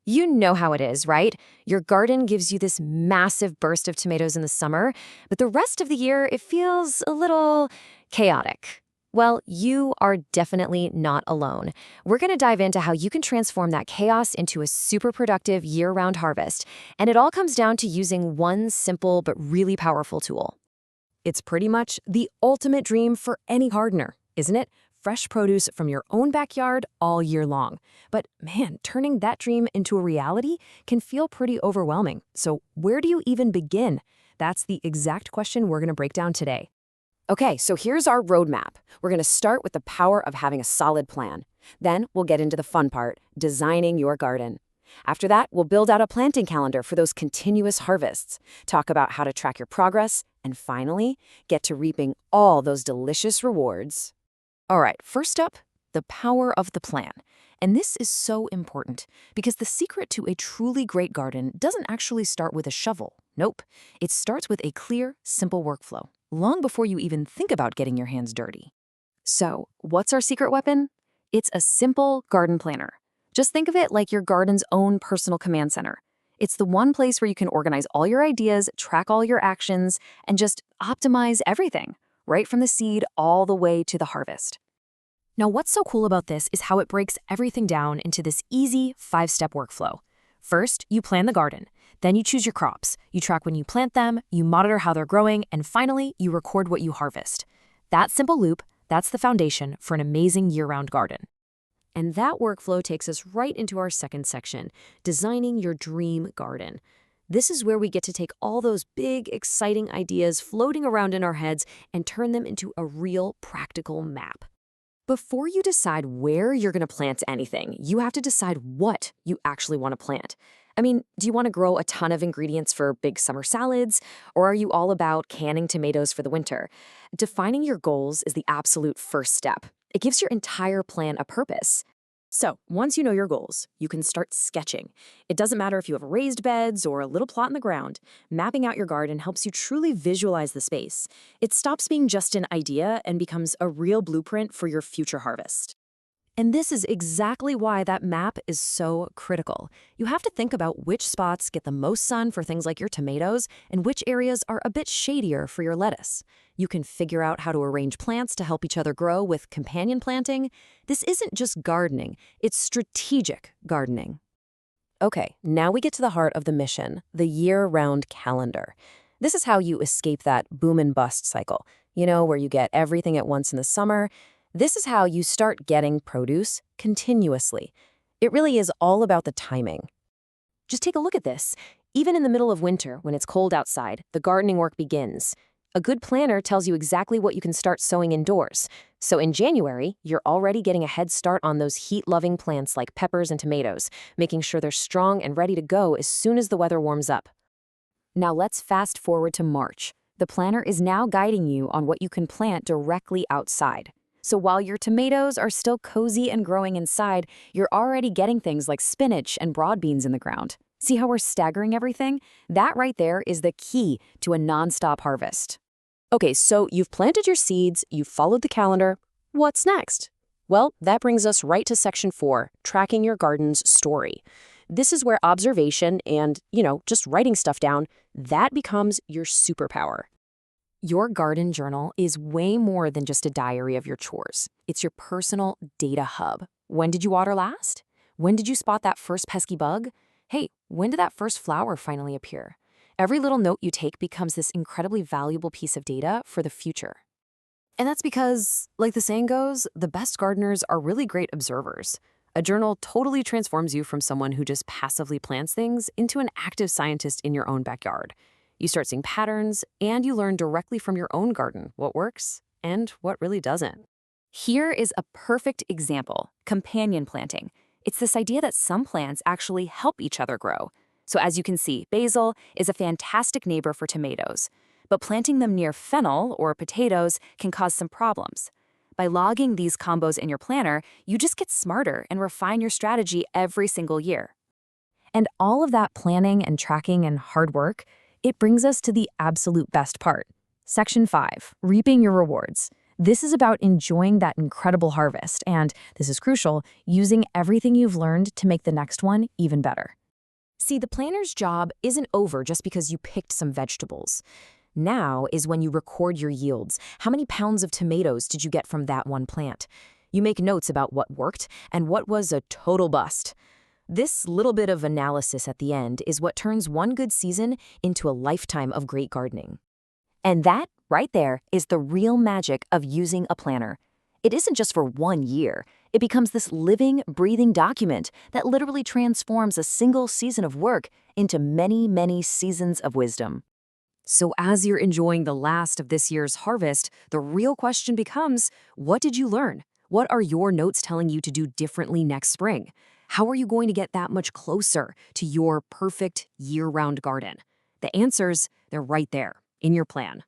You know how it is, right? Your garden gives you this massive burst of tomatoes in the summer, but the rest of the year it feels a little chaotic. Well, you are definitely not alone. We're going to dive into how you can transform that chaos into a super productive year-round harvest, and it all comes down to using one simple but really powerful tool. It's pretty much the ultimate dream for any gardener, isn't it? Fresh produce from your own backyard all year long. But man, turning that dream into a reality can feel pretty overwhelming. So where do you even begin? That's the exact question we're going to break down today. Okay, so here's our roadmap. We're going to start with the power of having a solid plan. Then we'll get into the fun part, designing your garden. After that, we'll build out a planting calendar for those continuous harvests, talk about how to track your progress, and finally, get to reaping all those delicious rewards. All right, first up, the power of the plan. And this is so important because the secret to a truly great garden doesn't actually start with a shovel. Nope. It starts with a clear, simple workflow, long before you even think about getting your hands dirty. So, what's our secret weapon? It's a simple garden planner. Just think of it like your garden's own personal command center. It's the one place where you can organize all your ideas, track all your actions, and just optimize everything, right from the seed all the way to the harvest. Now, what's so cool about this is how it breaks everything down into this easy 5-step workflow. First, you plan the garden. Then you choose your crops. You track when you plant them, you monitor how they're growing, and finally, you record what you harvest. That simple loop, that's the foundation for an amazing year-round garden. And that workflow takes us right into our second section, designing your dream garden. This is where we get to take all those big, exciting ideas floating around in our heads and turn them into a real, practical map. Before you decide where you're going to plant anything, you have to decide what you actually want to plant. I mean, do you want to grow a ton of ingredients for big summer salads, or are you all about canning tomatoes for the winter? Defining your goals is the absolute first step. It gives your entire plan a purpose. So, once you know your goals, you can start sketching. It doesn't matter if you have raised beds or a little plot in the ground. Mapping out your garden helps you truly visualize the space. It stops being just an idea and becomes a real blueprint for your future harvest. And this is exactly why that map is so critical. You have to think about which spots get the most sun for things like your tomatoes and which areas are a bit shadier for your lettuce. You can figure out how to arrange plants to help each other grow with companion planting. This isn't just gardening, it's strategic gardening. Okay, now we get to the heart of the mission, the year-round calendar. This is how you escape that boom and bust cycle, where you get everything at once in the summer. This is how you start getting produce continuously. It really is all about the timing. Just take a look at this. Even in the middle of winter, when it's cold outside, the gardening work begins. A good planner tells you exactly what you can start sowing indoors. So in January, you're already getting a head start on those heat-loving plants like peppers and tomatoes, making sure they're strong and ready to go as soon as the weather warms up. Now let's fast forward to March. The planner is now guiding you on what you can plant directly outside. So while your tomatoes are still cozy and growing inside, you're already getting things like spinach and broad beans in the ground. See how we're staggering everything? That right there is the key to a nonstop harvest. Okay, so you've planted your seeds, you've followed the calendar. What's next? Well, that brings us right to section 4, tracking your garden's story. This is where observation and, just writing stuff down, that becomes your superpower. Your garden journal is way more than just a diary of your chores. It's your personal data hub. When did you water last? When did you spot that first pesky bug? Hey, when did that first flower finally appear? Every little note you take becomes this incredibly valuable piece of data for the future. And that's because, like the saying goes, the best gardeners are really great observers. A journal totally transforms you from someone who just passively plants things into an active scientist in your own backyard. You start seeing patterns, and you learn directly from your own garden what works and what really doesn't. Here is a perfect example, companion planting. It's this idea that some plants actually help each other grow. So as you can see, basil is a fantastic neighbor for tomatoes, but planting them near fennel or potatoes can cause some problems. By logging these combos in your planner, you just get smarter and refine your strategy every single year. And all of that planning and tracking and hard work, it brings us to the absolute best part. Section 5, reaping your rewards. This is about enjoying that incredible harvest and, this is crucial, using everything you've learned to make the next one even better. See, the planner's job isn't over just because you picked some vegetables. Now is when you record your yields. How many pounds of tomatoes did you get from that one plant? You make notes about what worked and what was a total bust. This little bit of analysis at the end is what turns one good season into a lifetime of great gardening. And that, right there, is the real magic of using a planner. It isn't just for 1 year. It becomes this living, breathing document that literally transforms a single season of work into many, many seasons of wisdom. So as you're enjoying the last of this year's harvest, the real question becomes, what did you learn? What are your notes telling you to do differently next spring? How are you going to get that much closer to your perfect year-round garden? The answers, they're right there in your plan.